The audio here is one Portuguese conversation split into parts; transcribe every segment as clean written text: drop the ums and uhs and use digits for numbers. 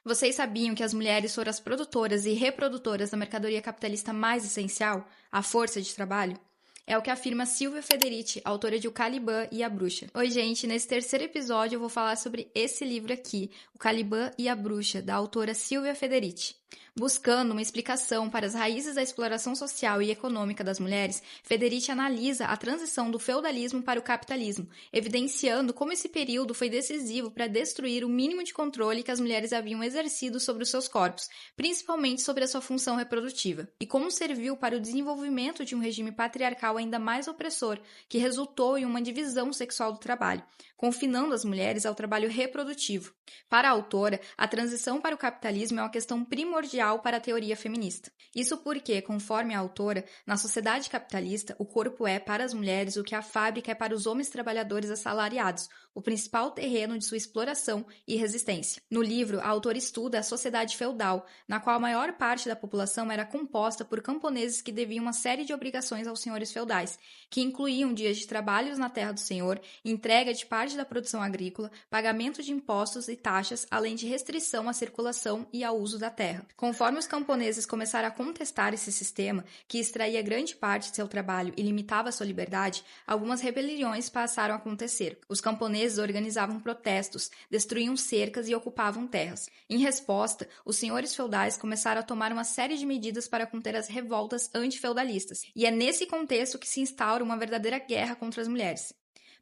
Vocês sabiam que as mulheres foram as produtoras e reprodutoras da mercadoria capitalista mais essencial, a força de trabalho? É o que afirma Silvia Federici, autora de O Caliban e a Bruxa. Oi, gente, nesse terceiro episódio eu vou falar sobre esse livro aqui, O Caliban e a Bruxa, da autora Silvia Federici. Buscando uma explicação para as raízes da exploração social e econômica das mulheres, Federici analisa a transição do feudalismo para o capitalismo, evidenciando como esse período foi decisivo para destruir o mínimo de controle que as mulheres haviam exercido sobre os seus corpos, principalmente sobre a sua função reprodutiva, e como serviu para o desenvolvimento de um regime patriarcal ainda mais opressor, que resultou em uma divisão sexual do trabalho, confinando as mulheres ao trabalho reprodutivo. Para a autora, a transição para o capitalismo é uma questão primordial para a teoria feminista. Isso porque, conforme a autora, na sociedade capitalista, o corpo é, para as mulheres, o que a fábrica é para os homens trabalhadores assalariados, o principal terreno de sua exploração e resistência. No livro, a autora estuda a sociedade feudal, na qual a maior parte da população era composta por camponeses que deviam uma série de obrigações aos senhores feudais, que incluíam dias de trabalhos na terra do senhor, entrega de parte da produção agrícola, pagamento de impostos e taxas, além de restrição à circulação e ao uso da terra. Conforme os camponeses começaram a contestar esse sistema, que extraía grande parte de seu trabalho e limitava sua liberdade, algumas rebeliões passaram a acontecer. Os camponeses organizavam protestos, destruíam cercas e ocupavam terras. Em resposta, os senhores feudais começaram a tomar uma série de medidas para conter as revoltas antifeudalistas, e é nesse contexto que se instaura uma verdadeira guerra contra as mulheres.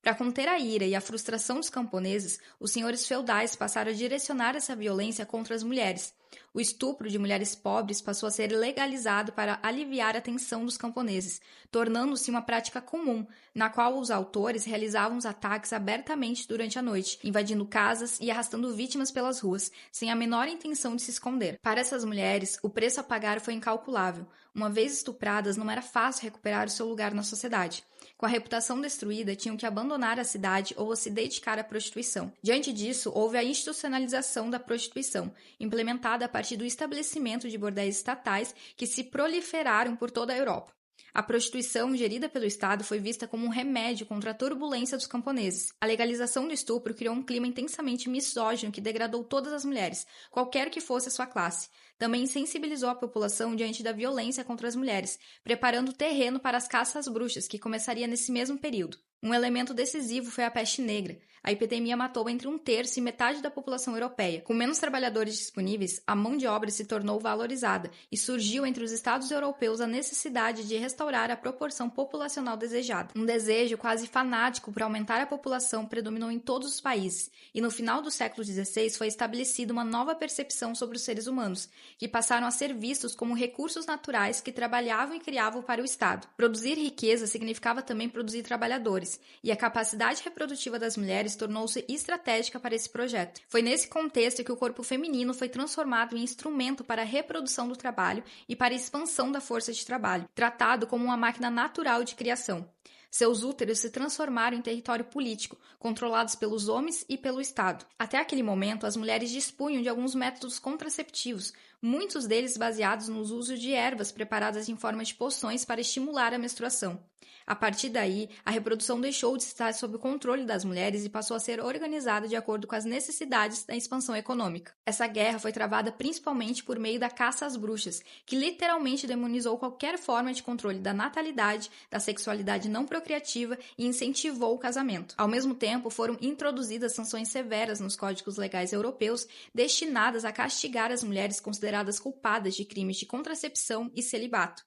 Para conter a ira e a frustração dos camponeses, os senhores feudais passaram a direcionar essa violência contra as mulheres. O estupro de mulheres pobres passou a ser legalizado para aliviar a tensão dos camponeses, tornando-se uma prática comum, na qual os autores realizavam os ataques abertamente durante a noite, invadindo casas e arrastando vítimas pelas ruas, sem a menor intenção de se esconder. Para essas mulheres, o preço a pagar foi incalculável. Uma vez estupradas, não era fácil recuperar o seu lugar na sociedade. Com a reputação destruída, tinham que abandonar a cidade ou se dedicar à prostituição. Diante disso, houve a institucionalização da prostituição, implementada a partir do estabelecimento de bordéis estatais que se proliferaram por toda a Europa. A prostituição gerida pelo Estado foi vista como um remédio contra a turbulência dos camponeses. A legalização do estupro criou um clima intensamente misógino que degradou todas as mulheres, qualquer que fosse a sua classe. Também sensibilizou a população diante da violência contra as mulheres, preparando o terreno para as caças às bruxas, que começaria nesse mesmo período. Um elemento decisivo foi a peste negra. A epidemia matou entre 1/3 e metade da população europeia. Com menos trabalhadores disponíveis, a mão de obra se tornou valorizada e surgiu entre os estados europeus a necessidade de restaurar a proporção populacional desejada. Um desejo quase fanático por aumentar a população predominou em todos os países, e no final do século XVI foi estabelecida uma nova percepção sobre os seres humanos, que passaram a ser vistos como recursos naturais que trabalhavam e criavam para o Estado. Produzir riqueza significava também produzir trabalhadores, e a capacidade reprodutiva das mulheres tornou-se estratégica para esse projeto. Foi nesse contexto que o corpo feminino foi transformado em instrumento para a reprodução do trabalho e para a expansão da força de trabalho, tratado como uma máquina natural de criação. Seus úteros se transformaram em território político, controlados pelos homens e pelo Estado. Até aquele momento, as mulheres dispunham de alguns métodos contraceptivos, muitos deles baseados no uso de ervas preparadas em forma de poções para estimular a menstruação. A partir daí, a reprodução deixou de estar sob o controle das mulheres e passou a ser organizada de acordo com as necessidades da expansão econômica. Essa guerra foi travada principalmente por meio da caça às bruxas, que literalmente demonizou qualquer forma de controle da natalidade, da sexualidade não procriativa e incentivou o casamento. Ao mesmo tempo, foram introduzidas sanções severas nos códigos legais europeus destinadas a castigar as mulheres consideradas culpadas de crimes de contracepção e celibato.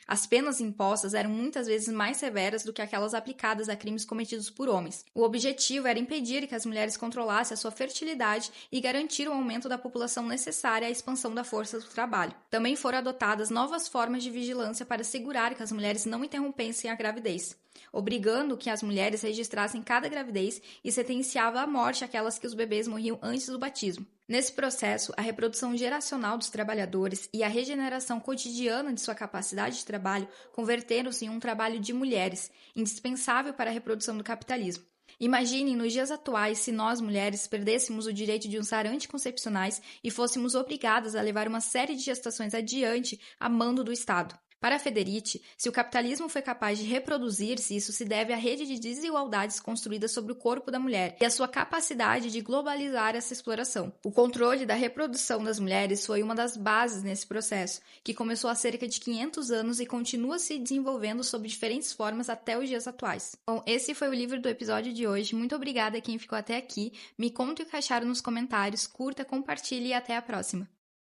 As penas impostas eram muitas vezes mais severas do que aquelas aplicadas a crimes cometidos por homens. O objetivo era impedir que as mulheres controlassem a sua fertilidade e garantir o aumento da população necessária à expansão da força do trabalho. Também foram adotadas novas formas de vigilância para assegurar que as mulheres não interrompessem a gravidez, obrigando que as mulheres registrassem cada gravidez e sentenciava à morte aquelas que os bebês morriam antes do batismo. Nesse processo, a reprodução geracional dos trabalhadores e a regeneração cotidiana de sua capacidade de trabalho converteram-se em um trabalho de mulheres, indispensável para a reprodução do capitalismo. Imaginem nos dias atuais se nós, mulheres, perdêssemos o direito de usar anticoncepcionais e fôssemos obrigadas a levar uma série de gestações adiante a mando do Estado. Para Federici, se o capitalismo foi capaz de reproduzir-se, isso se deve à rede de desigualdades construídas sobre o corpo da mulher e à sua capacidade de globalizar essa exploração. O controle da reprodução das mulheres foi uma das bases nesse processo, que começou há cerca de 500 anos e continua se desenvolvendo sob diferentes formas até os dias atuais. Bom, esse foi o livro do episódio de hoje. Muito obrigada a quem ficou até aqui. Me conte o que acharam nos comentários, curta, compartilhe e até a próxima.